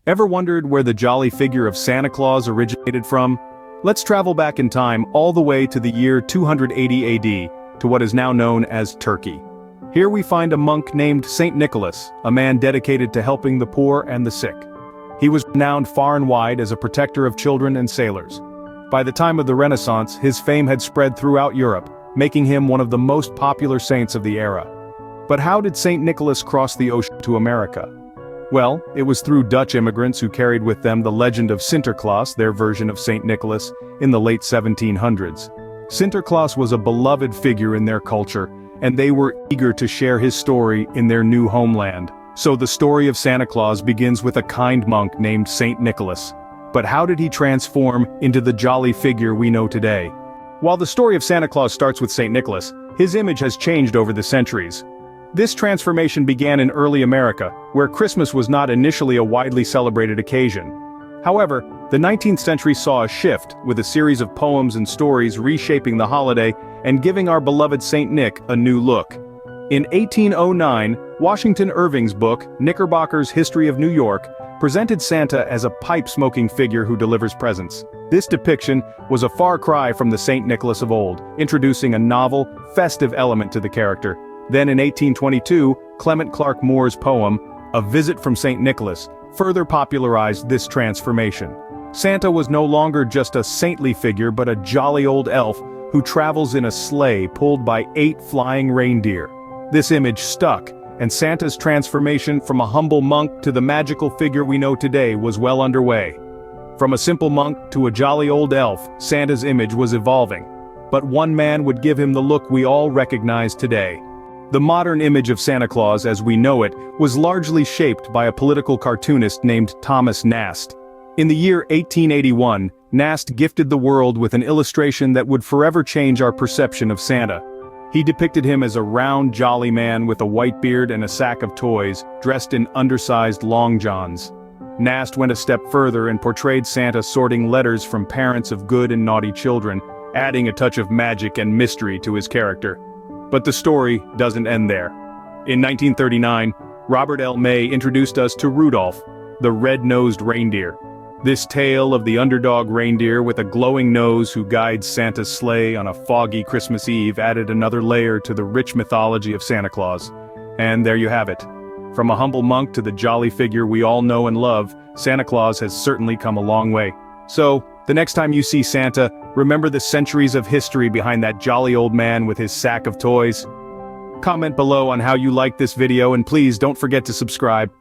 Ever wondered where the jolly figure of Santa Claus originated from? Let's travel back in time all the way to the year 280 AD, to what is now known as Turkey. Here we find a monk named Saint Nicholas, a man dedicated to helping the poor and the sick. He was renowned far and wide as a protector of children and sailors. By the time of the Renaissance, his fame had spread throughout Europe, making him one of the most popular saints of the era. But how did Saint Nicholas cross the ocean to America? Well, it was through Dutch immigrants who carried with them the legend of Sinterklaas, their version of Saint Nicholas, in the late 1700s. Sinterklaas was a beloved figure in their culture, and they were eager to share his story in their new homeland. So the story of Santa Claus begins with a kind monk named Saint Nicholas. But how did he transform into the jolly figure we know today? While the story of Santa Claus starts with Saint Nicholas, his image has changed over the centuries. This transformation began in early America, where Christmas was not initially a widely celebrated occasion. However, the 19th century saw a shift, with a series of poems and stories reshaping the holiday and giving our beloved Saint Nick a new look. In 1809, Washington Irving's book, Knickerbocker's History of New York, presented Santa as a pipe-smoking figure who delivers presents. This depiction was a far cry from the Saint Nicholas of old, introducing a novel, festive element to the character. Then in 1822, Clement Clarke Moore's poem, A Visit from St. Nicholas, further popularized this transformation. Santa was no longer just a saintly figure but a jolly old elf who travels in a sleigh pulled by 8 flying reindeer. This image stuck, and Santa's transformation from a humble monk to the magical figure we know today was well underway. From a simple monk to a jolly old elf, Santa's image was evolving. But one man would give him the look we all recognize today. The modern image of Santa Claus as we know it was largely shaped by a political cartoonist named Thomas Nast. In the year 1881, Nast gifted the world with an illustration that would forever change our perception of Santa. He depicted him as a round, jolly man with a white beard and a sack of toys, dressed in undersized long johns. Nast went a step further and portrayed Santa sorting letters from parents of good and naughty children, adding a touch of magic and mystery to his character. But the story doesn't end there. In 1939, Robert L. May introduced us to Rudolph, the red-nosed reindeer. This tale of the underdog reindeer with a glowing nose who guides Santa's sleigh on a foggy Christmas Eve added another layer to the rich mythology of Santa Claus. And there you have it. From a humble monk to the jolly figure we all know and love, Santa Claus has certainly come a long way. So, the next time you see Santa, remember the centuries of history behind that jolly old man with his sack of toys. Comment below on how you liked this video and please don't forget to subscribe.